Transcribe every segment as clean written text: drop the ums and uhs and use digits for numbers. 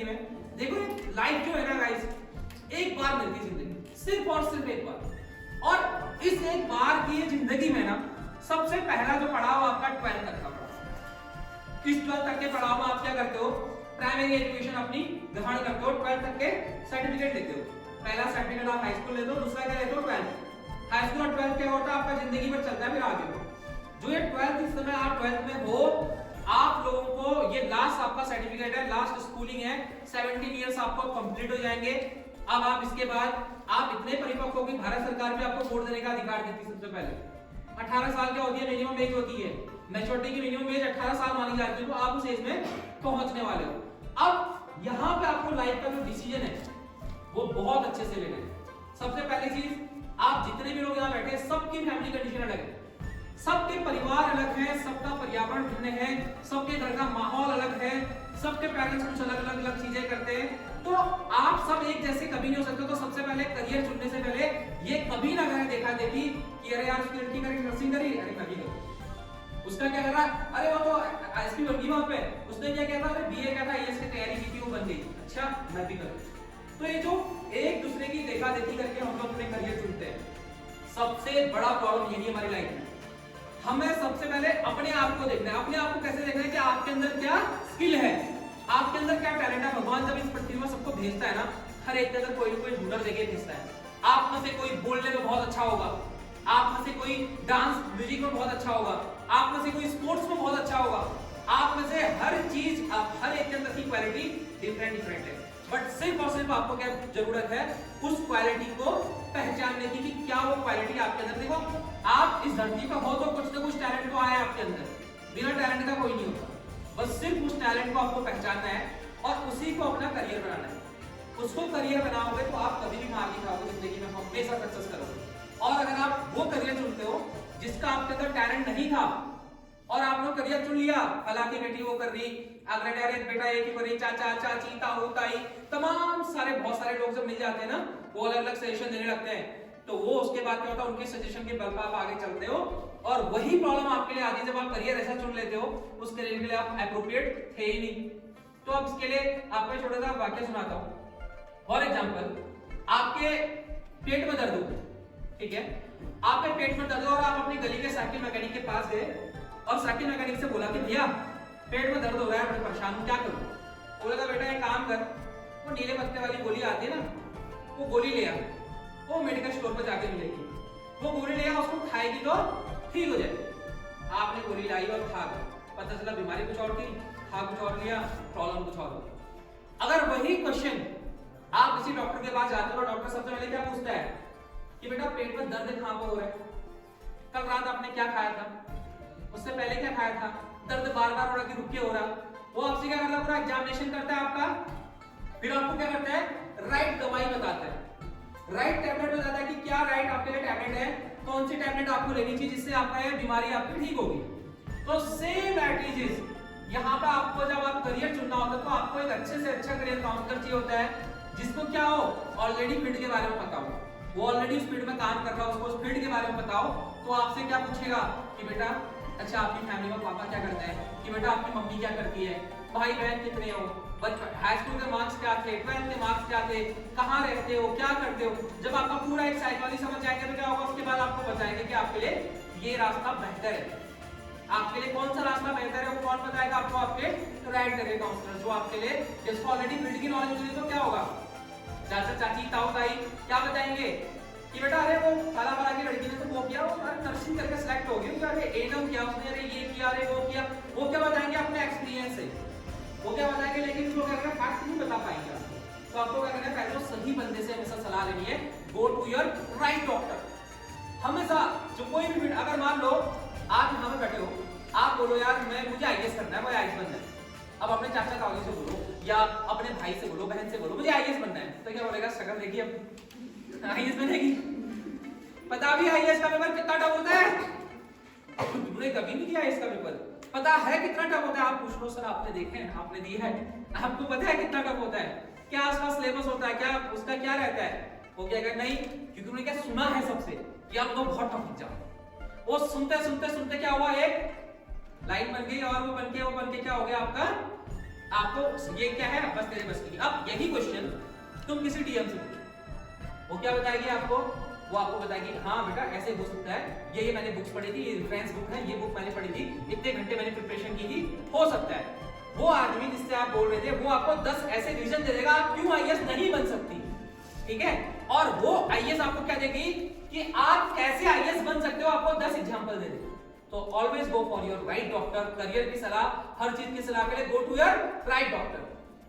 जिंदगी में। देखो लाइफ जो है ना गाइस, एक बार मिलती है जिंदगी, सिर्फ और सिर्फ एक बार। और इस एक बार की जिंदगी में ना सबसे पहला जो पड़ाव आपका 12th तक का पड़ाव। इस 12th तक के पड़ाव में आप क्या करते हो, प्राइमरी एजुकेशन अपनी ग्रहण करते हो, 12th तक के सर्टिफिकेट लेते हो। पहला सर्टिफिकेट आप हाई स्कूल लेते हो, दूसरा क्या लेते हो 12th। हाई स्कूल और 12th क्या होता है आपका जिंदगी भर चलता है। फिर आगे जो ये 12th, इस समय आप 12th में हो, आप लोगों को ये लास्ट आपका सर्टिफिकेट है, लास्ट स्कूलिंग है। 17 इयर्स आपको कंप्लीट हो जाएंगे। अब आप इसके बाद आप इतने परिपक्व हो कि भारत सरकार भी आपको वोट देने का अधिकार देती है। सबसे पहले 18 साल क्या होती है, मिनिमम एज होती है। मैच्योरिटी की मिनिमम एज 18 साल मानी जाती है, तो आप उस एज में पहुंचने वाले हो। अब यहाँ पे आपको लाइफ का जो डिसीजन है वो बहुत अच्छे से लेना है। सबसे पहली चीज, आप जितने भी लोग यहाँ बैठे हैं सबकी फैमिली कंडीशन अलग है, सबके परिवार अलग है, सबका पर्यावरण भिन्न है, सबके घर का माहौल अलग है, सबके पेरेंट्स कुछ अलग अलग चीजें करते हैं। तो आप सब एक जैसे कभी नहीं हो सकते। तो सबसे पहले करियर चुनने से पहले ये कभी ना करें देखा देखी कि अरे यार उसकी लड़की करी नर्सिंग करी, अरे कभी नहीं। उसका क्या कर रहा, अरे वो तो आईएसपी बन गई वहां पे, उसने क्या किया था, अरे बीए का था, आईएएस की तैयारी की थी, वो बन गई, अच्छा मैं भी करूं। तो ये जो एक दूसरे की देखा देखी करके हम लोग अपने करियर चुनते हैं, सबसे बड़ा प्रॉब्लम यही है हमारी लाइफ में। हमें सबसे पहले अपने आप को देखना है। अपने आप को कैसे देखना है कि आपके अंदर क्या स्किल है, आपके अंदर क्या टैलेंट है। भगवान जब इस पृथ्वी में सबको भेजता है ना, हर एक के अंदर कोई ना कोई हुनर देके भेजता है। आप में से कोई बोलने में बहुत अच्छा होगा, आप में से कोई डांस म्यूजिक में बहुत अच्छा होगा, आप में से कोई स्पोर्ट्स में बहुत अच्छा होगा, आप में से हर चीज, हर एक के अंदर की क्वालिटी डिफरेंट है। बट सिर्फ और सिर्फ आपको क्या जरूरत है, उस क्वालिटी को पहचानने की कि क्या वो क्वालिटी आपके अंदर। देखो आप इस धरती पर हो तो कुछ ना कुछ टैलेंट तो आया है आपके अंदर, बिना टैलेंट का कोई नहीं होता। बस सिर्फ उस टैलेंट को आपको पहचानना है और उसी को अपना करियर बनाना है। उसको करियर बनाओगे तो आप कभी भी मार नहीं खाओगे जिंदगी में, हमेशा सक्सेस करोगे। और अगर आप वो करियर चुनते हो जिसका आपके अंदर टैलेंट नहीं था और आपने करियर चुन लिया, फला की बेटी वो कर रही, अग्रडायरेक्ट बेटा एक ही कर रही, चाचा चाची ताऊ ताई, तमाम सारे बहुत सारे लोग जब मिल जाते हैं ना, वो अलग अलग सजेशन देने लगते हैं। तो वो उसके बाद क्या होता है, उनके सजेशन के बल पर आप आगे चलते हो और वही प्रॉब्लम आपके लिए आती है जब आप करियर ऐसा चुन लेते हो उस करियर के लिए आप एप्रोप्रिएट थे ही नहीं। तो अब इसके लिए आपको छोटा सा वाक्य सुनाता हूं। फॉर एग्जांपल, आपके पेट में दर्द हो, ठीक है, आपके पेट में दर्द हो और आप अपनी गली के साइकिल मैकेनिक के पास गए और साइकिल मैकेनिक से बोला कि भैया पेट में दर्द हो रहा है, मैं परेशान हूं, क्या करूं। बोला बेटा एक काम कर, वो नीले पत्ते वाली गोली आती है ना, वो गोली ले आ, वो मेडिकल स्टोर पर जाके मिलेगी, वो गोली ले आ, उसको खाएगी तो ठीक हो जाएगी। आपने गोली लाई और खा गए, पता चला बीमारी कुछ और थी, खा कुछ और लिया, प्रॉब्लम कुछ और हो। अगर वही क्वेश्चन आप किसी डॉक्टर के पास जाते हो, डॉक्टर सबसे पहले क्या पूछता है कि बेटा पेट में दर्द कहां पर हो रहा है, कल रात आपने क्या खाया था, उससे पहले क्या खाया था, दर्द बार बार हो रहा कि रुक के हो रहा। वो आपसे क्या करता है, पूरा एग्जामिनेशन करता है आपका, फिर आपको क्या करता है, राइट दवाई बताता है, राइट टैबलेट बताता है कि क्या राइट आपके लिए टैबलेट है, कौन सी टैबलेट आपको लेनी चाहिए जिससे आपका ये बीमारी आपकी ठीक होगी। तो सेम एटलीस्ट यहाँ पे आपको जब आप करियर चुनना होता है तो आपको एक अच्छे से अच्छा करियर काउंसलर चाहिए होता है जिसको क्या हो, ऑलरेडी फील्ड के बारे में पता हो, वो ऑलरेडी उस फील्ड में काम कर रहा हो, उसको उस फील्ड के बारे में बताओ। तो आपसे क्या पूछेगा कि बेटा अच्छा आपकी फैमिली में पापा क्या करते हैं, कि बेटा आपकी मम्मी क्या करती है, भाई बहन कितने हो, हाई स्कूल के मार्क्स क्या थे, 12th के मार्क्स क्या थे, कहाँ रहते हो, क्या करते हो। जब आपका पूरा एक साइकोलॉजी समझ जाएंगे तो क्या होगा, उसके बाद आपको बताएंगे कि आपके लिए ये रास्ता बेहतर है, आपके लिए कौन सा रास्ता बेहतर है, वो कौन बताएगा आपको, आपके राइट करियर काउंसलर जो आपके लिए, जिसको ऑलरेडी फील्ड की नॉलेज होगी। तो क्या होगा, चाचा चाची ताऊ ताई क्या बताएंगे कि बेटा अरे वो फला फला की लड़की ने तो वो किया, वो नर्सिंग करके सिलेक्ट हो गई, अरे एडम किया उसने, अरे ये किया, अरे वो किया। वो क्या बताएंगे अपने एक्सपीरियंस से, वो क्या बताएंगे, लेकिन उसको क्या करना, फैक्ट नहीं बता पाएंगे। तो आपको क्या करना है, पहले तो सही बंदे से हमेशा सलाह लेनी है, go to your right doctor हमेशा। जो कोई भी, अगर मान लो आप यहाँ पे बैठे हो, आप बोलो यार मुझे आईएएस करना है, मुझे आईएएस बनना है। अब अपने चाचा ताऊ से बोलो या अपने भाई से बोलो, बहन से बोलो मुझे आईएएस बनना है, तो क्या बोलेगा, शक्ल देखिए अब आईएएस बनेगी। पता भी आईएएस का पेपर कितना टफ होता है, तुमने कभी नहीं दिया इसका पेपर, पता है कितना टफ होता है। आप पूछ लो सर आपने देखे हैं, आपने दिया है, आपको पता है कितना टफ होता है, क्या उसका सिलेबस होता है, क्या उसका क्या रहता है। वो क्या कहता नहीं, क्योंकि उन्होंने क्या सुना है सबसे कि आप तो बहुत टफ एग्जाम। वो सुनते सुनते सुनते क्या हुआ, एक लाइन बन गई और वो बन के क्या हो गया आपका आपको ये क्या है, बस तेरे बस की। अब यही क्वेश्चन तुम किसी डीएम से पूछो, वो क्या बताएगी आपको, वो आपको बताएगी हाँ बेटा ऐसे हो सकता है, ये मैंने बुक्स पढ़ी थी, ये रेफरेंस बुक है, ये बुक मैंने पढ़ी थी, इतने घंटे मैंने प्रिपरेशन की थी, हो सकता है। वो आदमी जिससे आप बोल रहे थे वो आपको 10 ऐसे रीजन दे देगा आप क्यों आईएएस नहीं बन सकती, ठीक है। और वो आईएएस आपको क्या देगी कि आप कैसे आईएएस बन सकते हो, आपको 10 एग्जांपल दे देगी। तो always go for your right doctor. Career की सलाह, हर चीज की सलाह के लिए go to your right doctor.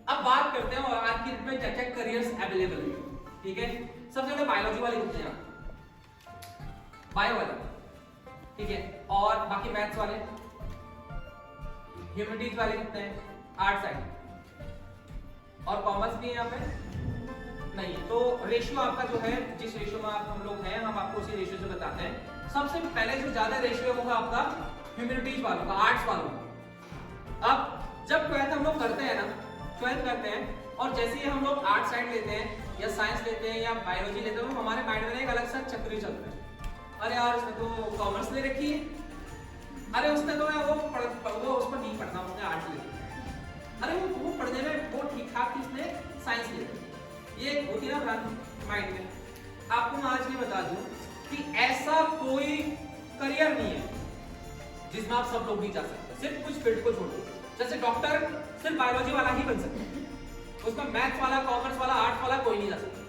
अब बात करते हैं और आज की डेट में क्या क्या करियर्स अवेलेबल है, ठीक है। सबसे पहले बायोलॉजी वाले कितने हैं, बायो वाले, ठीक है। और बाकी मैथ्स वाले, ह्यूमैनिटीज वाले कितने हैं, आर्ट साइड, और कॉमर्स भी है यहाँ पे नहीं। तो रेशियो आपका जो है, जिस रेशियो में आप हम लोग हैं, हम आपको उसी रेशियो से बताते हैं। सबसे पहले जो ज्यादा रेशियो होगा आपका ह्यूमैनिटीज वालों का, आर्ट्स वालों का। अब जब 12th हम लोग करते हैं ना, 12th करते हैं और जैसे ही हम लोग आर्ट साइड लेते हैं या साइंस लेते हैं या बायोलॉजी लेते हैं, तो हमारे माइंड में एक अलग सा चक्री चलता है, अरे यार उसने तो कॉमर्स ले रखी है, अरे उसने तो वो उसको नहीं पढ़ना, उसने आर्ट्स ले रखी, अरे वो पढ़ने में वो ठीक ठाक थी, उसने साइंस ले रखी। ये होती ना भ्रांति माइंड में। आपको मैं आज ये बता दूं कि ऐसा कोई करियर नहीं है जिसमें आप सब लोग नहीं जा सकते, सिर्फ कुछ फील्ड को छोड़कर। जैसे डॉक्टर सिर्फ बायोलॉजी वाला ही बन सकता है, उसमें मैथ्स वाला, कॉमर्स वाला, आर्ट्स वाला कोई नहीं जा सकता।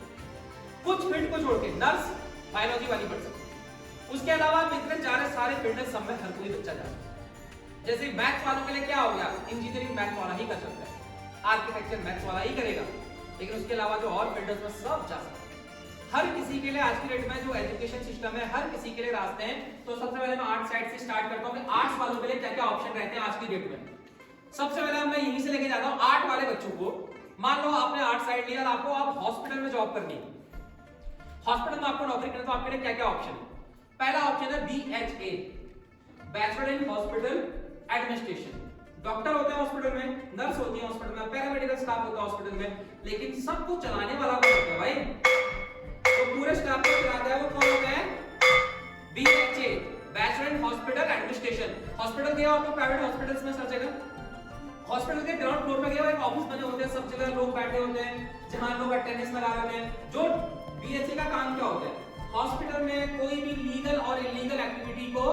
कुछ फील्ड को छोड़ के नर्स बायोलॉजी वाली बन सकती है, उसके अलावा इतने सारे फील्ड सब में हर कोई बच्चा जा सकता है। जैसे मैथ्स वालों के लिए क्या हो गया, इंजीनियरिंग मैथ्स वाला ही कर सकता है, आर्किटेक्चर मैथ्स वाला ही करेगा, लेकिन उसके अलावा जो और फील्ड्स में सब जा सकते हैं। हर किसी के लिए आज की डेट में जो एजुकेशन सिस्टम है, हर किसी के लिए रास्ते हैं। तो सबसे पहले मैं आर्ट साइड से स्टार्ट करता हूं कि आर्ट्स वालों के लिए क्या क्या ऑप्शन रहते हैं आज की डेट में। सबसे पहले मैं यहीं से लेके जाता हूं आर्ट वाले बच्चों को। मान लो आपने आर्ट साइड लिया और आपको आप हॉस्पिटल में जॉब करनी है, हॉस्पिटल में आपको नौकरी करनी है, तो आपके लिए क्या क्या ऑप्शन है। पहला ऑप्शन है BHA, bachelor in hospital administration. Doctor होते हैं हॉस्पिटल में, नर्स होती है हॉस्पिटल में, पैरामेडिकल स्टाफ होता है हॉस्पिटल में, लेकिन सबको चलाने वाला कौन होता है भाई, तो पूरे स्टाफ को चलाता है वो कौन होता है, BHA, bachelor in hospital administration. Hospital गया आपको प्राइवेट हॉस्पिटल्स में सब जगह, हॉस्पिटल के ग्राउंड फ्लोर पे गया एक ऑफिस बने होते हैं, सब जगह लोग बैठे होते हैं जहां लोग अटेंडेंस लगा रहे हैं। जो BHA का काम क्या होता है, हॉस्पिटल में कोई भी लीगल और इलीगल एक्टिविटी को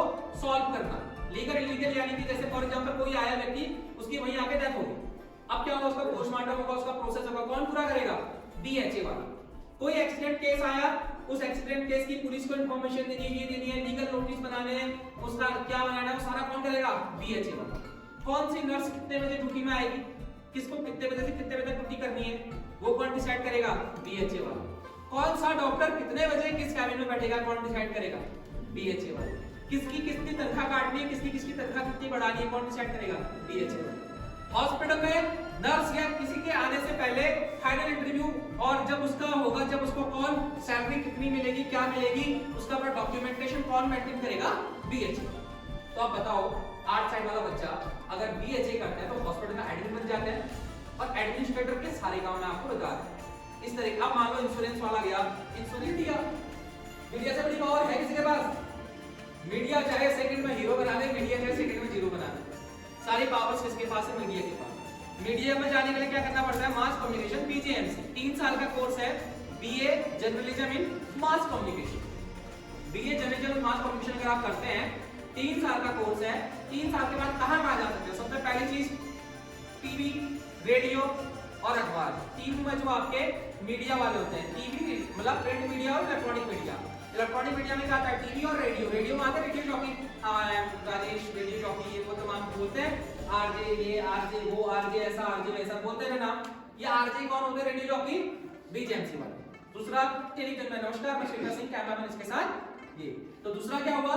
सॉल्व करना। लीगल इलीगल यानी कि जैसे फॉर एग्जांपल कोई आया व्यक्ति, उसकी वहीं आके डेथ हो गई, अब क्या होगा, उसका पोस्टमार्टम होगा, उसका प्रोसेस होगा, कौन पूरा करेगा, BHA वाला। कोई एक्सीडेंट केस आया, उस एक्सीडेंट केस की पुलिस को इंफॉर्मेशन देनी है, लीगल नोटिस बनाने हैं, उसका क्या बनाना है, वो सारा कौन करेगा, BHA वाला। कौन सी नर्स कितने बजे ड्यूटी में आएगी, किसको कितने बजे से कितने बजे ड्यूटी करनी है, वो कौन डिसाइड करेगा, BHA वाला। कौन सा डॉक्टर कितने बजे किस कैबिन में बैठेगा, कौन डिसाइड करेगा, BHA वाला। किसकी कितनी तनख्वाह काटनी है, किसकी तनख्वाह कितनी बढ़ानी है, कौन डिसाइड करेगा, BHA वाला। हॉस्पिटल में नर्स या किसी के आने से पहले फाइनल इंटरव्यू, और जब उसका होगा, जब उसको कौन सैलरी कितनी मिलेगी, क्या मिलेगी, उसका पर डॉक्यूमेंटेशन कौन मेंटेन करेगा, BHA। तो आप बताओ, आर्ट साइड वाला बच्चा अगर BHA करता है तो हॉस्पिटल का एडमिन बन जाता है, और एडमिनिस्ट्रेटर के सारे काम मैं आपको बता रहा हूं। इस तरह अब मान लो इंश्योरेंस वाला गया, इंश्योरेंस दिया, मीडिया से बड़ी पावर है किसी के पास, मीडिया चाहे सेकंड में हीरो बना दे, मीडिया चाहे सेकंड में जीरो बना दे, सारी पावर्स किसके पास है, मीडिया के पास। मीडिया में जाने के लिए क्या करना पड़ता है, मास कम्युनिकेशन, PGMC 3 साल का कोर्स है, BA journalism in mass communication. BA journalism in mass communication अगर आप करते हैं, 3 साल का कोर्स है, 3 साल के बाद कहां जा सकते हो, सबसे पहली चीज टीवी, रेडियो और अखबार। टीवी में जो आपके मीडिया वाले होते हैं, टीवी मतलब प्रिंट मीडिया और इलेक्ट्रॉनिक मीडिया। इलेक्ट्रॉनिक मीडिया में क्या आता है, टीवी और रेडियो। रेडियो में आता है radio jockey, Rajesh radio jockey, ये वो तमाम बोलते हैं, आरजे ये, आरजे वो, आरजे ऐसा, आरजे वैसा बोलते हैं ना। ये आरजे कौन होते हैं, रेडियो जॉकी, BGMC वाले। दूसरा टेलीविजन में, नमस्कार मैं श्रीधर सिंह, कैमरामैन इसके साथ ये। तो दूसरा क्या हुआ,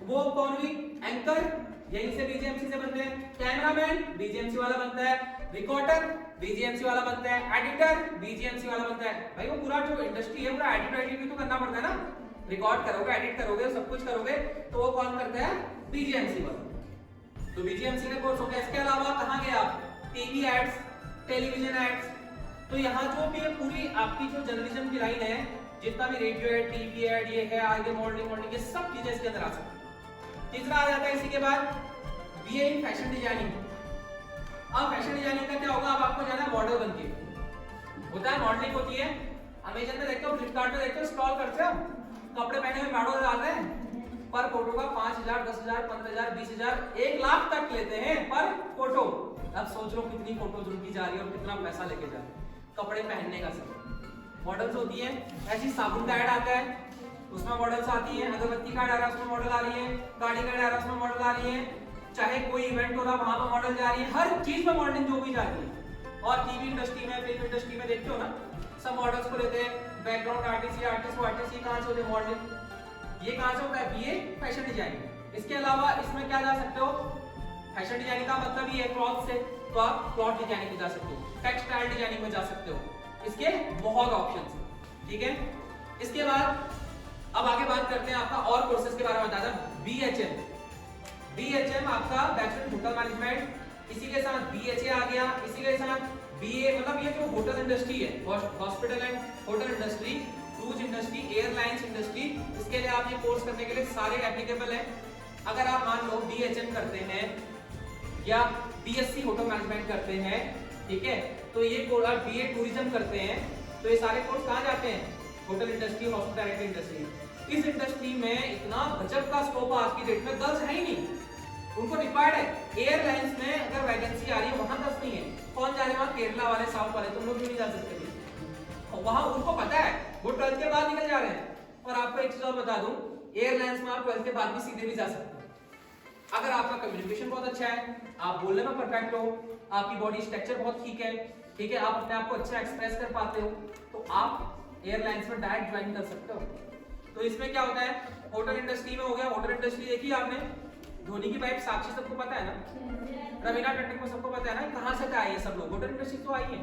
वो कौन हुई, एंकर, यहीं से BGMC से बनते हैं। कैमरामैन BGMC वाला बनता है, रिकॉर्डर BGMC वाला बनता है, एडिटर BGMC वाला बनता है। भाई वो पूरा जो इंडस्ट्री है, पूरा एडिट भी तो करना पड़ता है ना, रिकॉर्ड करोगे, एडिट करोगे, सब कुछ करोगे, तो वो कौन करता है, BGMC वाला। तो BGMC का कोर्स हो गया। इसके अलावा कहां गए आप, टीवी एड्स, टेलीविजन एड्स। तो यहाँ जो भी है पूरी आपकी जो जर्नलिज्म की लाइन है, जितना भी रेडियो है, टीवी एड, ये है, आगे मॉडलिंग, ये सब चीजें इसके अंदर आ सकती है। तीसरा आ जाता है इसी के बाद BA इन फैशन डिजाइनिंग। अब फैशन डिजाइनिंग का क्या होगा, अब आपको जाना है मॉडल बनके, होता है मॉडलिंग होती है, अमेजन में देखते हो, फ्लिपकार्ट में देखते हो, स्क्रॉल करते हो, कपड़े पहने हुए मॉडल डाल रहे हैं, पर फोटो का 5,000, 10,000, 15,000, 20,000, 1 लाख तक लेते हैं पर फोटो। अब सोच लो कितनी फोटोज उनकी जा रही है और कितना पैसा लेके जा रहे हैं कपड़े पहनने का। सब मॉडल्स होती है, ऐसी साबुन का ऐड आता है उसमें मॉडल्स आती है, अगरबत्ती का ऐड आ रहा है उसमें मॉडल आ रही है, गाड़ी का ऐड आ रहा है उसमें मॉडल आ रही है, चाहे कोई इवेंट हो रहा वहां पर मॉडल जा रही है, हर चीज में मॉडलिंग जो भी जा रही है। और टीवी इंडस्ट्री में, फिल्म इंडस्ट्री में देखते हो ना, सब मॉडल्स को लेते हैं, बैकग्राउंड आर्टिस्ट, ये कहां से होते हैं मॉडलिंग, ये कहां से होता है, बीए फैशन डिजाइनिंग। इसके अलावा इसमें क्या जा सकते हो, फैशन डिजाइनिंग का मतलब ये है क्लॉथ से, तो आप क्लॉथ डिजाइनिंग में जा सकते हो, टेक्सटाइल डिजाइनिंग में जा सकते हो, इसके बहुत ऑप्शंस हैं, ठीक है। इसके बाद अब आगे बात करते हैं आपका और कोर्सेज के बारे में बताता हूं। बीएचएम आपका बैचलर इन होटल मैनेजमेंट, इसी के साथ बीएचए आ गया, इसी के साथ बीए, मतलब ये जो होटल इंडस्ट्री है, hospital and hotel industry, cruise industry, airlines industry, इसके लिए आप ये कोर्स करने के लिए सारे एप्लीकेबल है। अगर आप मान लो बीएचएम करते हैं या बीएससी होटल मैनेजमेंट करते हैं, ठीक है, तो ये कोर्स, आप बीए टूरिज्म करते हैं तो ये सारे कोर्स कहां जाते हैं, होटल इंडस्ट्री, हॉस्पिटैलिटी इंडस्ट्री। इस इंडस्ट्री में इतना गजब का स्कोप आज की डेट में, गर्ल्स है ही नहीं, उनको रिक्वायर्ड है। एयरलाइंस में अगर वैकेंसी आ रही है वहां गर्ल्स नहीं है, कौन जा रहे हैं वहां, केरला वाले, साउथ वाले, तुम लोग क्यों नहीं जा सकते, वहां उनको पता है, वो 12th के बाद निकल जा रहे हैं। और आपको एक चीज और बता दूं, एयरलाइंस में आप 12th के बाद भी सीधे भी जा सकते हो अगर आपका कम्युनिकेशन बहुत अच्छा है, आप बोलने में परफेक्ट हो, आपकी बॉडी स्ट्रक्चर बहुत ठीक है, ठीक है, आप अपने आप को अच्छा एक्सप्रेस कर पाते हो, तो आप एयरलाइंस में डायरेक्ट ज्वाइन कर सकते हो। तो इसमें क्या होता है, होटल इंडस्ट्री में हो गया, होटल इंडस्ट्री देखी आपने, धोनी की वाइफ साक्षी सबको पता है ना, रवीना टंडन को सबको पता है ना, कहां से आई है सब लोग, होटल इंडस्ट्री तो आई है।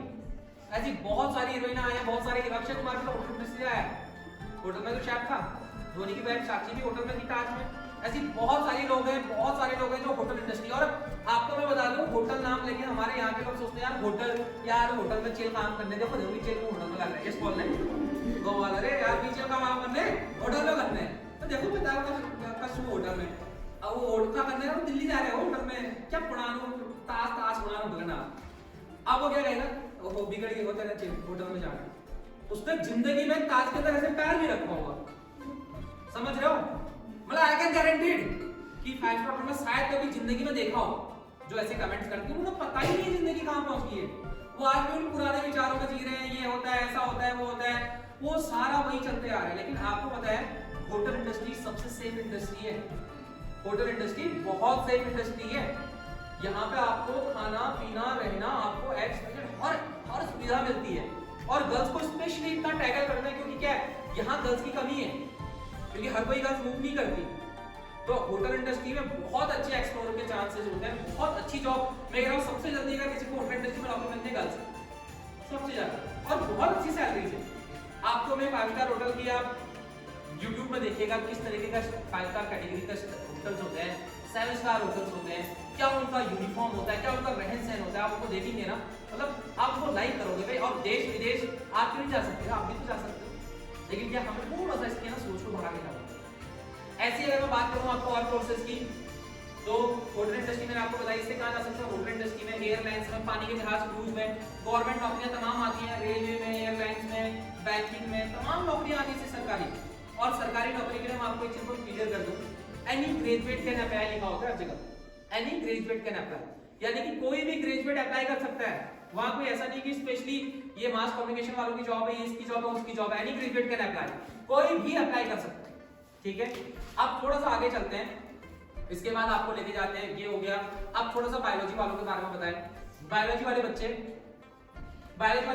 ऐसी बहुत सारी हीरोइन आई है, बहुत सारी, अक्षय कुमार भी होटल इंडस्ट्री आया, होटल में तो शेफ था, धोनी की वाइफ साक्षी भी होटल में थी ताज में। ऐसी बहुत सारे लोग हैं जो होटल इंडस्ट्री। और आपको मैं बता दूं, होटल नाम लेके हमारे यहाँ के लोग सोचते हैं यार होटल, यार होटल में चिल काम करने, देखो भी चिल को होटल में कर रहे हैं, किस बोल रहे हैं गोवा वाले, यार भी चिल का काम करने होटल में करने हैं, तो देखो बताओ का शू होटल में, अब वो होटल का करने हैं, दिल्ली जा रहे हैं होटल में, क्या पुराना ताज पुराना होटल ना, अब वो क्या कहेगा, वो बिगड़ गई होता है होटल में जाना, उसने जिंदगी में ताज के अंदर ऐसे पैर नहीं रखा होगा, समझ रहे हो, मतलब आई कैन गारंटीड कि 5 स्टार होटल में शायद कभी जिंदगी में देखा हो जो ऐसे कमेंट्स करते हैं, उन्हें पता ही नहीं जिंदगी कहां पहुंच गई है, वो आज भी उन पुराने विचारों में जी रहे हैं, ये होता है, ऐसा होता है, वो होता है, वो सारा वही चलते आ रहे हैं। लेकिन आपको पता है होटल इंडस्ट्री सबसे सेफ इंडस्ट्री है, होटल इंडस्ट्री बहुत सेफ इंडस्ट्री है, यहाँ पे आपको खाना पीना रहना, आपको हर सुविधा मिलती है। और गर्ल्स को स्पेशली इतना टैकल करना है क्योंकि क्या है, यहाँ गर्ल्स की कमी है, क्योंकि हर कोई गर्ल्स मूव नहीं करती, तो होटल इंडस्ट्री में बहुत अच्छे एक्सप्लोर के चांसेस होते हैं, बहुत अच्छी जॉब, मैं कह रहा हूँ सबसे जल्दी अगर किसी को होटल इंडस्ट्री में नौकरी मिलती है गर्ल्स सबसे ज्यादा, और बहुत अच्छी सैलरी है। आपको मैं 5 स्टार होटल की, आप YouTube में देखिएगा किस तरीके का 5 स्टार कैटेगरी का होटल्स होते हैं, 7 स्टार होटल्स होते हैं, क्या उनका यूनिफॉर्म होता है, क्या उनका रहन सहन होता है, आप उनको देखेंगे ना, मतलब आप वो लाइक करोगे भाई। और देश विदेश आप क्यों नहीं जा सकते, आप भी तो जा सकते हो, लेकिन क्या हमें थोड़ा सा इसकी ना सोच को बढ़ा के जाना। ऐसी अगर मैं बात करूं आपको और कोर्सेज की, तो होटल इंडस्ट्री में आपको बताइए इससे कहां जा सकते हैं, होटल इंडस्ट्री में, एयरलाइंस में, पानी के जहाज, क्रूज में, गवर्नमेंट नौकरियां तमाम आती हैं, रेलवे में, एयरलाइंस में, बैंकिंग में, तमाम नौकरियां आती है सरकारी। और सरकारी नौकरी के लिए मैं आपको एक चीज को क्लियर कर दूं, एनी ग्रेजुएट कैन अप्लाई लिखा होता है हर जगह, एनी ग्रेजुएट कैन अप्लाई, यानी कि कोई भी ग्रेजुएट अप्लाई कर सकता है, वहां कोई ऐसा नहीं कि स्पेशली ये मास कम्युनिकेशन वालों की जॉब है, ये इसकी जॉब है, उसकी जॉब है, एनी ग्रेजुएट कैन अप्लाई, कोई भी अप्लाई कर सकता है, ठीक है। अब थोड़ा सा आगे चलते हैं, इसके बाद आपको लेके जाते हैं, ये हो गया। अब थोड़ा सा बायोलॉजी वालों के बारे में बताएं। बायोलॉजी वाले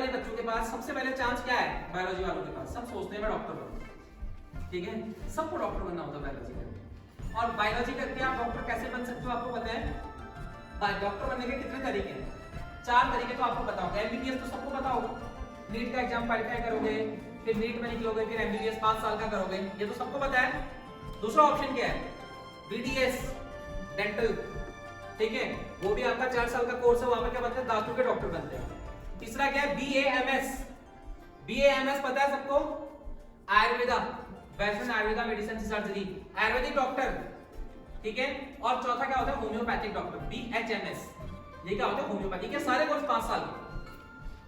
बच्चों के पास सबसे पहले चांस क्या है, बायोलॉजी वालों के पास सब सोचते हैं मैं डॉक्टर बनूं, ठीक है, सबको डॉक्टर बनना होता है बायोलॉजी में। और बायोलॉजी करके आप डॉक्टर कैसे बन सकते हो आपको पता है, डॉक्टर बनने के कितने तरीके हैं, 4 तरीके तो आपको पता होगा। एमबीबीएस तो सबको पता होगा, नीट का एग्जाम क्वालिफाई करोगे, फिर नीट में निकलोगे, फिर एमबीबीएस 5 साल का करोगे, ये तो सबको पता है। दूसरा ऑप्शन क्या है, बीडीएस डेंटल, ठीक है, वो भी आपका 4 साल का कोर्स है, वहां पे क्या बनते हैं, दांतों के डॉक्टर बनते हैं। तीसरा क्या है, बीएएमएस, बीएएमएस पता है सबको, Ayurveda, western Ayurveda medicine surgery, Ayurvedic doctor, ठीक है। और चौथा क्या होता है, होम्योपैथिक डॉक्टर, बीएचएमएस, ये क्या होता है होम्योपैथी के सारे कोर्स 5 साल के,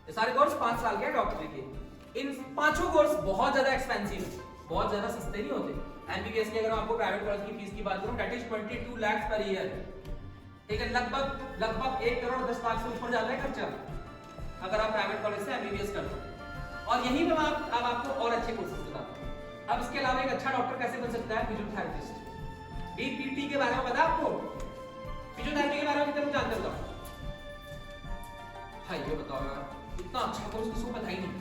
ये सारे कोर्स 5 साल के डॉक्टरी के। इन पांचों कोर्स बहुत ज्यादा एक्सपेंसिव है, बहुत ज्यादा सस्ते नहीं होते। एमबीबीएस की अगर आपको प्राइवेट कॉलेज की फीस की बात करूं that is 22 lakh per year, ठीक है, लगभग 1 करोड़ 10 लाख से ऊपर जाता है खर्चा अगर आप प्राइवेट कॉलेज से एमबीबीएस करते हो। और यहीं पे अब आपको और अच्छे कोर्सेज बताता हूं। अब इसके अलावा एक अच्छा डॉक्टर कैसे बन सकता है, फिजियोथेरेपिस्ट। बीपीटी के बारे में पता है आपको, फिजियोथेरेपी के बारे में कितना जानते हो भाई, ये बताओ यार, इतना अच्छा कोर्स किसी को पता ही नहीं।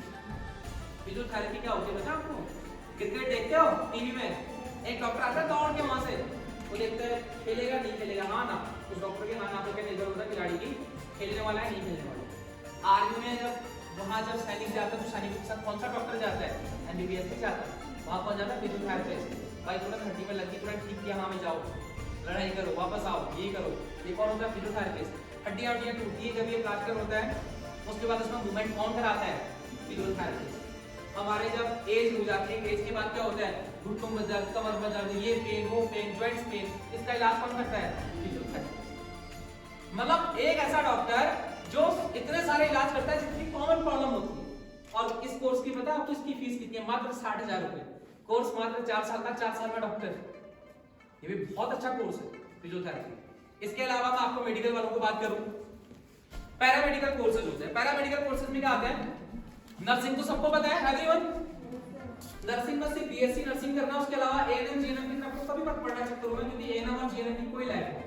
फिजियोथेरेपी क्या होती है पता आपको? क्रिकेट देखते हो टीवी में, एक डॉक्टर आता है दौड़ के वहां से, वो देखते हैं खेलेगा नहीं खेलेगा, हाँ ना, उस डॉक्टर के नाम पे क्या निर्भर होता है खिलाड़ी की, खेलने वाला है नहीं खेलने वाला। आर्मी में जब वहां जब सैनिक जाता है तो सैनिक के साथ कौन सा डॉक्टर जाता है, एमबीबीएस के जाता है, वहां कौन जाता है, फिजियोथेरेपिस्ट। भाई तुरंत हड्डी में लगी, तुरंत ठीक किया, हाँ में जाओ, लड़ाई करो, वापस आओ, ये करो। ये कौन होता है, फिजियोथेरेपिस्ट। हड्डियां टूटती है जब ये प्लास्टर होता है, उसके बाद उसमें मूवमेंट कौन कराता है, फिजियोथेरेपिस्ट। हमारे जब एज हो जाती है, एज के बाद क्या होता है, घुटनों में दर्द, कमर में दर्द, ये पेन, वो पेन, जॉइंट्स पेन, इसका इलाज कौन करता है, फिजियोथेरेपिस्ट। मतलब एक ऐसा डॉक्टर जो इतने सारे इलाज करता है जितनी कॉमन प्रॉब्लम होती है। और इस कोर्स की पता है आपको इसकी फीस कितनी है, मात्र 60,000 रुपए। कोर्स मात्र 4 साल का, 4 साल में डॉक्टर। ये भी बहुत अच्छा कोर्स है फिजियोथेरेपी। इसके अलावा मैं आपको मेडिकल वालों को बात करूं, पैरामेडिकल कोर्सेज होते हैं। पैरामेडिकल कोर्सेज में क्या आता है, नर्सिंग तो सबको पता है एवरीवन, नर्सिंग में सिर्फ बीएससी नर्सिंग करना, उसके अलावा एएनएम जीएनएम की आपको कभी मत पढ़ना चेक करो, क्योंकि एएनएम और जीएनएम की कोई लायक नहीं।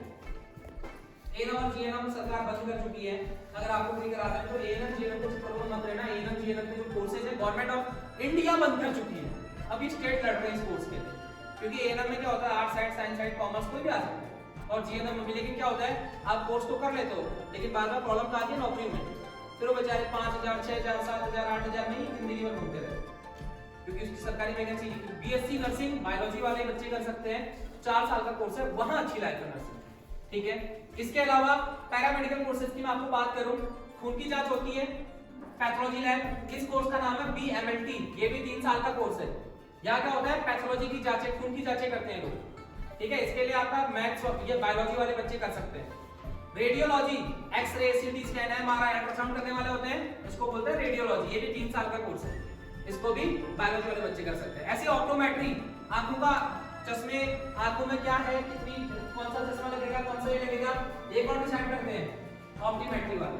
एएनएम और जीएनएम सरकार बंद कर चुकी है, अगर आपको फ्री करा दें तो एएनएम जीएनएम को चेक करो मत रहना। एएनएम जीएनएम के जो कोर्सेज है गवर्नमेंट ऑफ इंडिया बंद कर चुकी है, अभी स्टेट लड़ रहे हैं इस कोर्स के लिए, क्योंकि एएनएम में क्या होता है, art side, science side, commerce कोई भी आ सकता है, और जीएनएम में लेकिन क्या होता है, आप कोर्स तो कर लेते हो लेकिन बाद में प्रॉब्लम आती है नौकरी में, फिर वो बेचारे 5,000, 6,000, 7,000, 8,000 में ही जिंदगी भर घूमते रहे, क्योंकि उसकी सरकारी वैकेंसी। बीएससी नर्सिंग बायोलॉजी वाले बच्चे कर सकते हैं, 4 साल का कोर्स है, वहां अच्छी लाइफ है नर्सिंग, ठीक है। इसके अलावा पैरामेडिकल कोर्सेज की मैं आपको बात करूं, खून की जांच होती है, पैथोलॉजी लैब, इस कोर्स का नाम है बीएमएलटी, ये भी 3 साल का कोर्स है। यहाँ क्या होता है, पैथोलॉजी की जांचें, खून की जांचें करते हैं लोग, ठीक है। इसके लिए आपका मैथ्स, ये बायोलॉजी वाले बच्चे कर सकते हैं। Radiology, x ray, CT scan, MRI, ultrasound करने वाले होते हैं, इसको बोलते हैं रेडियोलॉजी, ये भी 3 साल का कोर्स है, इसको भी बायोलॉजी वाले बच्चे कर सकते हैं। ऐसे ऑप्टोमेट्री, आंखों का चश्मे, आंखों में क्या है, कितनी, कौन सा चश्मा लगेगा, कौन सा ये लगेगा, ये कौन डिसाइड करते हैं, ऑप्टोमेट्री वाले,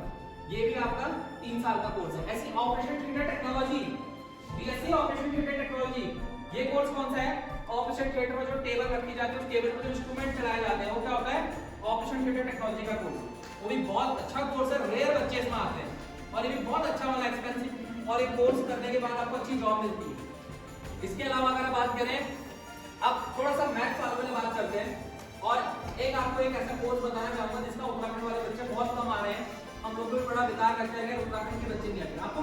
ये भी आपका 3 साल का कोर्स है। ऐसी operation theatre technology, BSc operation theatre technology, ये कोर्स कौन सा है, ऑपरेशन थिएटर में जो टेबल रखी जाती है, उस टेबल पर जो इंस्ट्रूमेंट चलाए जाते हैं, वो क्या होता है, ऑपरेशन थिएटर टेक्नोलॉजी का कोर्स। वो भी बहुत अच्छा कोर्स है, रेयर बच्चे इसमें आते हैं, और ये भी बहुत अच्छा वाला एक्सपेंसिव, और एक कोर्स करने के बाद आपको अच्छी जॉब मिलती है। इसके अलावा अगर बात करें, अब थोड़ा सा मैथ्स वालों में बात करते हैं, और एक आपको एक ऐसा कोर्स बताना चाहूंगा जिसका उत्तराखंड वाले बच्चे बहुत कम आ रहे हैं, हम लोग को बड़ा बेकार लगता है, उत्तराखंड के बच्चे नहीं आते। आपको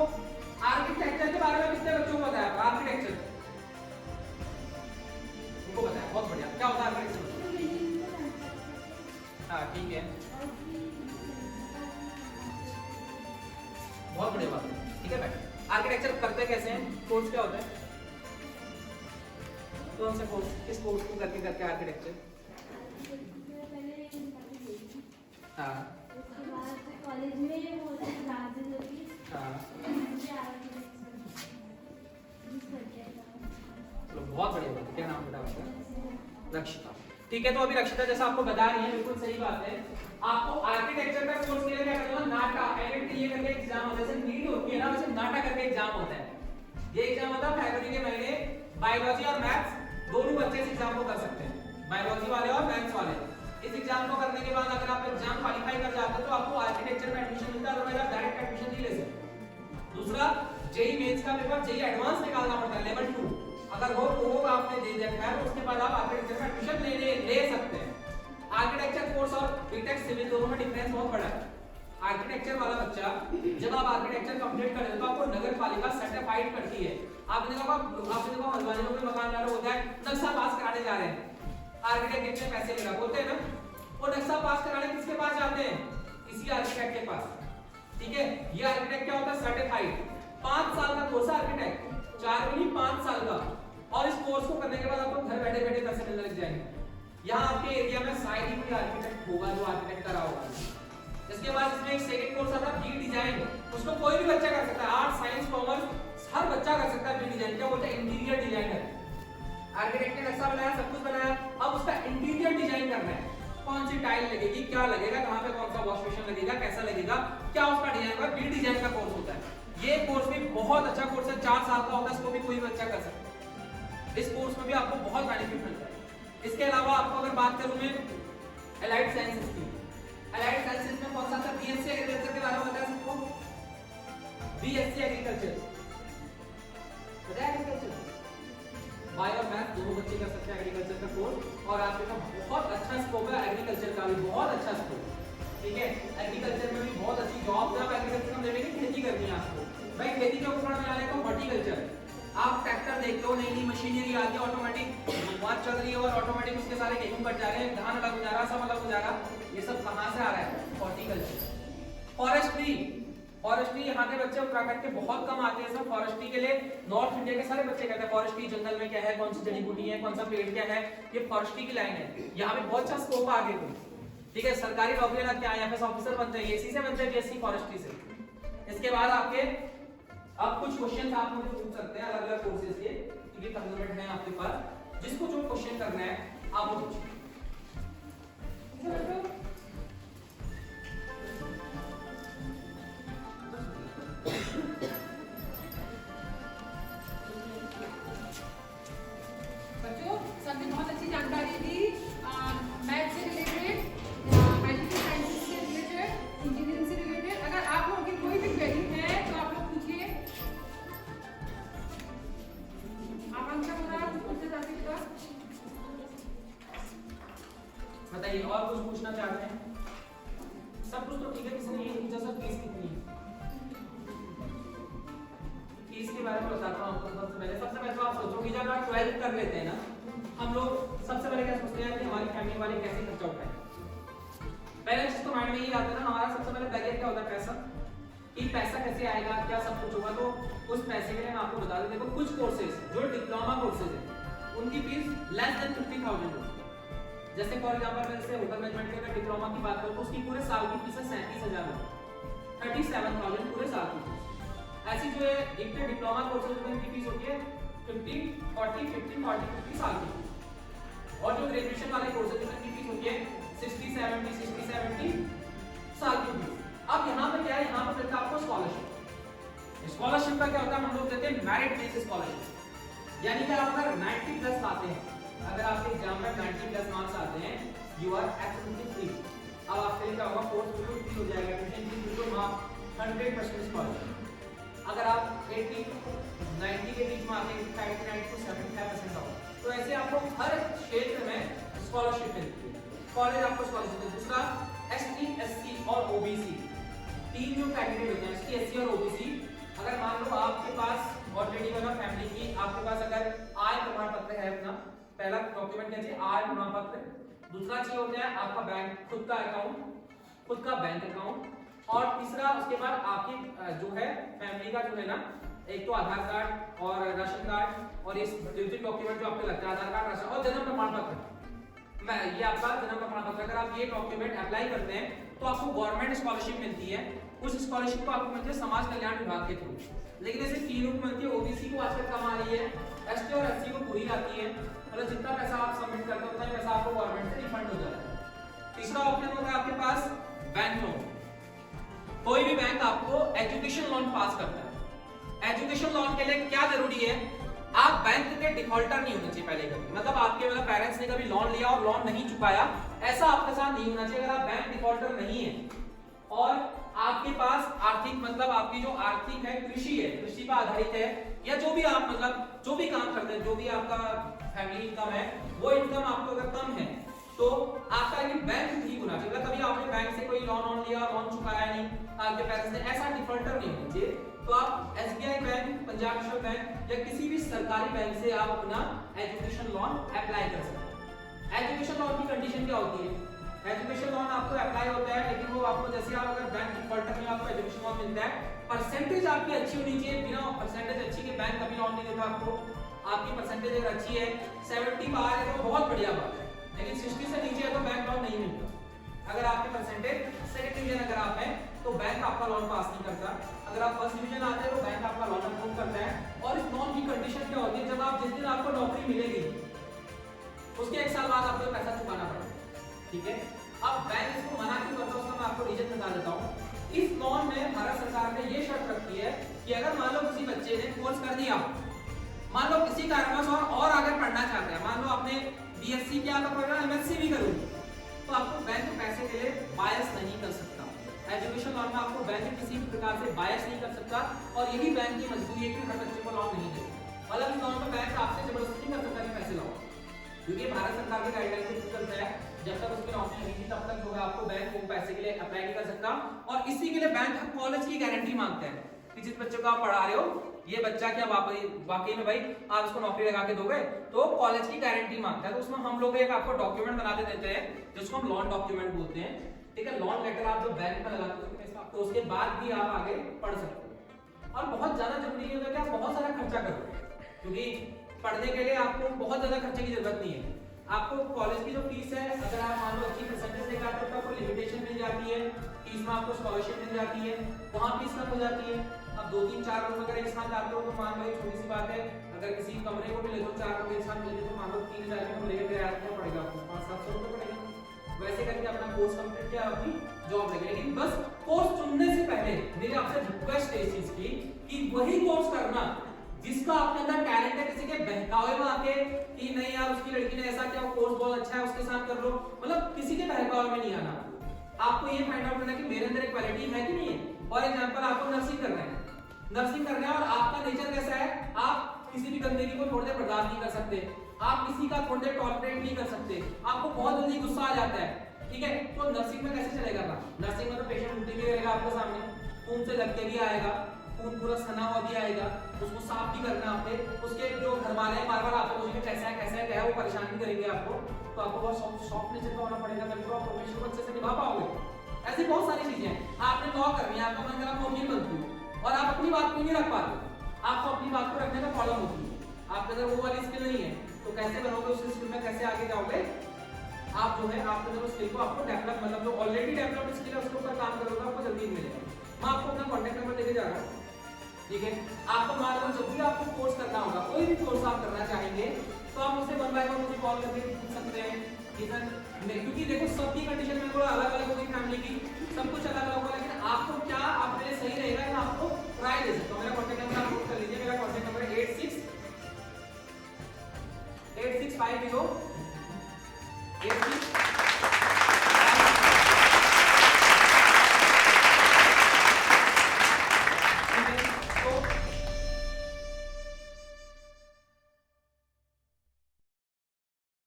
आर्किटेक्चर के बारे में कितने बच्चों को पता है, आर्किटेक्चर उनको पता है, बहुत बढ़िया। क्या होता है आर्किटेक्चर, हाँ ठीक है, बहुत बढ़िया बात है, ठीक है बैठ। आर्किटेक्चर करते कैसे हैं, कोर्स क्या होता है, कौन से कोर्स, किस कोर्स को करके करके आर्किटेक्चर, हाँ कॉलेज में वो क्लासेस होती है, हाँ चलो बहुत बढ़िया बात है। क्या नाम बेटा आपका, रक्षिता, ठीक है। तो अभी रक्षिता जैसा आपको बता रही है, बिल्कुल सही बात है। आपको आर्किटेक्चर का कोर्स के लिए क्या करना है, नाटा ये करके एग्जाम होता है, जैसे नीट होती है ना, वैसे नाटा करके एग्जाम होता है। ये एग्जाम होता है फरवरी के महीने, बायोलॉजी और मैथ्स दोनों बच्चे इस एग्जाम को कर सकते हैं, बायोलॉजी वाले और मैथ्स वाले। इस एग्जाम को करने के बाद अगर आप एग्जाम क्वालिफाई कर जाते हो तो आपको आर्किटेक्चर में एडमिशन मिलता है, अदरवाइज आप डायरेक्ट एडमिशन नहीं ले सकते। दूसरा, जेईई मेंस का पेपर, जेईई एडवांस निकालना पड़ता है, लेवल 2, अगर वो आपने दे दिया है तो उसके बाद आप आर्किटेक्चर में एडमिशन ले सकते हैं। आर्किटेक्चर कोर्स और बीटेक सिविल दोनों में डिफरेंस बहुत बड़ा है। आर्किटेक्चर वाला बच्चा जब आप आर्किटेक्चर कंप्लीट कर लेते हो तो आपको नगर पालिका सर्टिफाइड करती है। आपने देखा हल्द्वानी में कोई मकान वाला होता है, नक्शा पास कराने जा रहे हैं, आर्किटेक्ट इतने पैसे लेगा, बोलते हैं ना, वो नक्शा पास कराने किसके पास जाते हैं, इसी आर्किटेक्ट के पास, ठीक है। ये आर्किटेक्ट क्या होता है, सर्टिफाइड। 5 साल का कोर्स है आर्किटेक्ट, 4 भी नहीं 5 साल का, और इस कोर्स को करने के बाद आपको घर बैठे बैठे पैसे मिलने लग जाएंगे। यहाँ आपके एरिया में शायद ही कोई आर्किटेक्ट होगा जो आर्किटेक्ट करा होगा, इसके बाद इसमें एक सेकंड कोर्स आता है बी डिजाइन, उसको कोई भी बच्चा कर सकता है, आर्ट साइंस कॉमर्स हर बच्चा कर सकता है बी डिजाइन। क्या बोलते हैं? Interior designer. आर्किटेक्ट ने नक्शा बनाया, सब कुछ बनाया, अब उसका इंटीरियर डिजाइन करना है। कौन सी टाइल लगेगी, क्या लगेगा, कहां पे कौन सा वॉश बेसिन लगेगा, कैसा लगेगा, क्या उसका डिजाइन होगा, बी डिजाइन का कोर्स होता है। ये कोर्स भी बहुत अच्छा कोर्स है, 4 साल का होता है, इसको भी कोई बच्चा कर सकता है। इस कोर्स में भी आपको बहुत बेनिफिट मिलता है। इसके अलावा आपको अगर बात करूं मैं एलाइड साइंसेस की, एलाइड साइंसेस में कौन सा आता है? बीएससी एग्रीकल्चर के बारे में बताया सबको? बीएससी एग्रीकल्चर बताया, एग्रीकल्चर बायो और मैथ दोनों बच्चे कर सकते हैं एग्रीकल्चर का कोर्स, और आपके का बहुत अच्छा स्कोप है एग्रीकल्चर का भी, बहुत अच्छा स्कोप, ठीक है। एग्रीकल्चर में भी बहुत अच्छी जॉब है। एग्रीकल्चर में देखेंगे खेती करनी है आपको, भाई खेती के उपकरण में आने का हॉर्टिकल्चर, आप ट्रैक्टर देखते हो, नई नई मशीनरी आ गई, ऑटोमेटिक बात चल रही है और ऑटोमेटिक उसके सारे गेहूं कट जा रहे हैं, धान अलग हो जा रहा है, सब अलग हो जा रहा है, ये सब कहां से आ रहा है? हॉर्टिकल्चर। फॉरेस्ट्री, फॉरेस्ट्री यहाँ के बच्चे उत्तराखंड के बहुत कम आते हैं सब फॉरेस्ट्री के लिए। नॉर्थ इंडिया के सारे बच्चे कहते हैं फॉरेस्ट्री जंगल में क्या है, कौन सी जड़ी बूटी है, कौन सा पेड़ क्या है, ये फॉरेस्ट्री की लाइन है। यहाँ पे बहुत अच्छा स्कोप है आगे को, ठीक है। सरकारी नौकरी लग के आईएफएस ऑफिसर बनते हैं, एसी से बनते हैं, बीएससी फॉरेस्ट्री से। इसके बाद आपके अब कुछ क्वेश्चन आप मुझे पूछ सकते हैं अलग अलग कोर्सेज के, क्योंकि 15 मिनट है आपके पास, जिसको जो क्वेश्चन करना है आप वो पूछिए। बच्चों सबने बहुत अच्छी जानकारी दी मैथ से रिलेटेड, मेडिकल साइंसेस से रिलेटेड, इंजीनियरिंग से रिलेटेड। अगर आप लोगों की कोई भी क्वेरी है तो आप लोग पूछिए। आकांक्षा बोला कुछ पूछना चाहती था, बताइए और कुछ पूछना चाहते हैं? सब कुछ तो ठीक है, किसी ने ये पूछा सर फीस कितनी है? फीस के बारे में बताता हूं आपको। सबसे पहले तो आप सोचो कि जब आप 12th कर लेते हैं ना, हम लोग सबसे पहले क्या सोचते हैं कि हमारी फैमिली वाले कैसे खर्चा उठाएं। पहले चीज तो माइंड में यही आता है ना, हमारा सबसे पहले बजट क्या होता है? पैसा, कि पैसा कैसे आएगा, क्या सब कुछ होगा। तो उस पैसे के लिए मैं आपको बता दूं, देखो कुछ कोर्सेज जो डिप्लोमा कोर्सेज है उनकी फीस लेस देन 50,000 होती है। जैसे फॉर एग्जांपल मैं जैसे होटल मैनेजमेंट के अगर डिप्लोमा की बात करूं तो उसकी पूरे साल की फीस है 37,000 होती है, 37,000 पूरे साल की फीस। ऐसी जो है डिप्टे डिप्लोमा कोर्सेज में की फीस होती है 50, 40, 50, 40, 50 साल की फीस। और जो ग्रेजुएशन वाले कोर्सेज में की फीस होती है 60, 70, 60, 70 साल की फीस। अब यहाँ पे क्या है? यहाँ पे मिलता है आपको स्कॉलरशिप। स्कॉलरशिप का क्या होता है? हम लोग देते हैं मेरिट बेस्ड स्कॉलरशिप, यानी कि आप अगर 90 प्लस लाते हैं, अगर आपके एग्जाम में 90 प्लस मार्क्स आते हैं, यू आर एब्सोल्युटली फ्री। अब आपके लिए क्या होगा? कोर्स बिल्कुल फ्री हो जाएगा, ट्यूशन फीस बिल्कुल माफ, 100% स्कॉलरशिप। अगर आप 80, 90 के बीच में आते हैं, 85 to 75% आओ, तो ऐसे आपको हर क्षेत्र में स्कॉलरशिप मिलती है, कॉलेज आपको स्कॉलरशिप देते हैं। दूसरा एसटी, एससी और ओबीसी, तीन जो कैटेगरी होते हैं, एसटी, एससी और ओबीसी। अगर मान लो आपके पास ऑलरेडी वाला फैमिली की, आपके पास अगर आय प्रमाण पत्र है, अपना पहला डॉक्यूमेंट क्या चाहिए? आय प्रमाण पत्र। दूसरा चाहिए होता है आपका बैंक, खुद का अकाउंट, खुद का बैंक अकाउंट। और तीसरा उसके बाद आपकी जो है फैमिली का जो है ना, एक तो आधार कार्ड और राशन कार्ड, और ये डॉक्यूमेंट जो आपके लगता है, आधार कार्ड, राशन और जन्म प्रमाण पत्र। मैं ये आपका जन्म प्रमाण पत्र, अगर आप ये डॉक्यूमेंट अप्लाई करते हैं तो आपको गवर्नमेंट स्कॉलरशिप मिलती है। उस स्कॉलरशिप को आपको मिलती है समाज कल्याण विभाग के थ्रू। लेकिन ऐसे तीनों को मिलती है, ओबीसी को आजकल कम आ रही है, एसटी और एससी को पूरी आती है, मतलब जितना पैसा आप सबमिट करते हो उतना पैसा आपको गवर्नमेंट से रिफंड हो जाता है। तीसरा ऑप्शन होगा आपके पास बैंक लोन। कोई भी बैंक आपको एजुकेशन लोन पास करता है। एजुकेशन लोन के लिए क्या जरूरी है? आप बैंक के डिफॉल्टर नहीं होने चाहिए पहले कभी, मतलब आपके पेरेंट्स ने कभी लोन लिया और लोन नहीं चुकाया, ऐसा आपके साथ नहीं होना चाहिए। अगर आप बैंक डिफॉल्टर नहीं है और आपके पास आर्थिक, मतलब आपकी जो आर्थिक है, कृषि है, कृषि पर आधारित है, या जो भी आप मतलब जो भी काम करते हैं, जो भी आपका फैमिली इनकम है, वो इनकम आपको अगर कम है तो आपका ये बैंक ठीक होना चाहिए। कभी आपने बैंक से कोई लोन लिया, लोन चुकाया नहीं, आपके पेरेंट्स ने, ऐसा डिफॉल्टर नहीं होना चाहिए। तो आप SBI bank, Punjab national bank या किसी भी सरकारी बैंक से आप अपना एजुकेशन लोन अप्लाई कर सकते हैं। एजुकेशन लोन की कंडीशन क्या होती है? एजुकेशन लोन आपको अप्लाई होता है, लेकिन वो आपको जैसे आप अगर बैंक डिफॉल्टर में आपको एजुकेशन लोन मिलता है, परसेंटेज आपकी अच्छी होनी चाहिए। बिना परसेंटेज अच्छी के बैंक कभी लोन नहीं देता आपको। आपकी परसेंटेज अगर अच्छी है, 70 पार है तो बहुत बढ़िया बात है, लेकिन 60 से नीचे है तो बैंक लोन नहीं मिलता। अगर आपके परसेंटेज सेकंड डिवीजन अगर आप हैं तो बैंक आपका लोन पास नहीं करता, अगर आप फर्स्ट डिवीजन आते हैं तो बैंक आपका लोन अप्रूव करता है। और इस लोन की कंडीशन क्या होती है, जब आप जिस दिन आपको नौकरी मिलेगी उसके 1 साल बाद आपको पैसा चुकाना पड़ेगा, ठीक है। अब बैंक इसको मना क्यों करता है उसका मैं आपको रीजन बता देता हूँ। इस लोन में भारत सरकार ने ये शर्त रखी है कि अगर मान लो किसी बच्चे ने कोर्स कर दिया, मान लो किसी कारणवश और आगे पढ़ना चाहते हैं, मान लो आपने बीएससी किया तो पढ़ना एमएससी भी करूँ, तो आपको बैंक पैसे के लिए बायस नहीं कर सकता। एजुकेशन लोन में आपको बैंक किसी भी प्रकार से बायस नहीं कर सकता और यही बैंक की मजबूरी है कि हर बच्चे को लोन नहीं दे। मतलब इस लोन में बैंक आपसे जबरदस्ती कर सकता है पैसे लाओ, क्योंकि भारत सरकार के गाइडलाइन से चलता है जब तक उसकी नौकरी नहीं थी तब तक जो है आपको बैंक वो पैसे के लिए अप्लाई नहीं कर सकता। और इसी के लिए बैंक कॉलेज की गारंटी मांगता है कि जिस बच्चे को आप पढ़ा रहे हो ये बच्चा क्या वाकई में भाई आप इसको नौकरी लगा के दोगे, तो कॉलेज की गारंटी मांगता है। तो उसमें हम लोग एक आपको डॉक्यूमेंट बना के देते हैं जिसको हम लोन डॉक्यूमेंट बोलते हैं, ठीक है। लोन लेटर आप जो बैंक में लगाते हो तो उसके बाद भी आप आगे पढ़ सकते हो। और बहुत ज्यादा जरूरी है कि आप बहुत सारा खर्चा करो, क्योंकि पढ़ने के लिए आपको बहुत ज्यादा खर्चे की जरूरत नहीं है। आपको कॉलेज की जो फीस है अगर आप मान लो अच्छी परसेंटेज लेकर आते हो तो आपको लिमिटेशन मिल जाती है, फीस में आपको स्कॉलरशिप मिल जाती है, वहाँ फीस कम हो जाती है। अब 2-3-4 लोग अगर एक साथ आते हो तो मान लो एक छोटी सी बात है, अगर किसी कमरे को भी ले लो 4 लोग एक साथ मिले तो मान लो 3000 में लेके किराया क्या पड़ेगा आपको, 500-700 रुपये पड़ेगा। वैसे करके अपना कोर्स कंप्लीट किया, अपनी जॉब लगे। लेकिन बस कोर्स चुनने से पहले मेरी आपसे रिक्वेस्ट है इस चीज की कि वही कोर्स करना जिसका आपके अंदर टैलेंट है। किसी के बहकावे में आके कि नहीं यार उसकी लड़की ने ऐसा किया, वो कोर्स बहुत अच्छा है उसके साथ कर लो, मतलब किसी के बहकावे में नहीं आना। आपको ये फाइंड आउट करना है कि मेरे अंदर एक क्वालिटी है कि नहीं है। फॉर एग्जांपल आपको नर्सिंग करना है, नर्सिंग करना है और आपका नेचर कैसा है, आप किसी भी गंदगी को थोड़ी देर बर्दाश्त नहीं कर सकते, आप किसी का थोड़ी देर टॉलरेट नहीं कर सकते, आपको बहुत जल्दी गुस्सा आ जाता है, ठीक है। तो नर्सिंग में कैसे चलेगा ना, नर्सिंग में तो पेशेंट उल्टी भी रहेगा आपके सामने, खून से लग के भी आएगा, खून पूरा सना हुआ भी आएगा, उसको साफ भी करना आपने, उसके जो घर वाले हैं बार-बार आपको पूछेंगे कैसा है क्या है, वो परेशान भी करेंगे आपको, तो आपको बहुत सॉफ्ट नेचर का होना पड़ेगा तभी तो आप प्रोफेशन को अच्छे से निभा पाओगे। ऐसी बहुत सारी चीजें हैं। आपने लॉ करनी है, आपका मन करा वकील बनती हो और आप अपनी बात को नहीं रख पाते, आपको अपनी बात को रखने में प्रॉब्लम होती है, आपके अंदर वो वाली स्किल नहीं है, तो कैसे बनोगे उस स्किल में, कैसे आगे जाओगे आप जो है आपके अंदर उस स्किल को आपको डेवलप, मतलब जो ऑलरेडी डेवलप्ड स्किल है उसके ऊपर काम करोगे आपको जल्दी मिलेगा। मैं आपको अपना कॉन्टैक्ट नंबर देके जा रहा हूँ, ठीक है। आपको मान लो जब भी आपको कोर्स करना होगा, कोई भी कोर्स आप करना चाहेंगे तो आप मुझसे 1 बाय 1 मुझे कॉल करके पूछ सकते हैं, ठीक है। क्योंकि देखो सबकी कंडीशन में थोड़ा अलग-अलग होगी, फैमिली की सब कुछ अलग-अलग होगा, लेकिन आपको क्या आपके लिए सही रहेगा मैं आपको ट्राई दे सकता हूं। मेरा कॉन्टैक्ट नंबर आप नोट कर लीजिए, मेरा कॉन्टैक्ट नंबर है 8650 86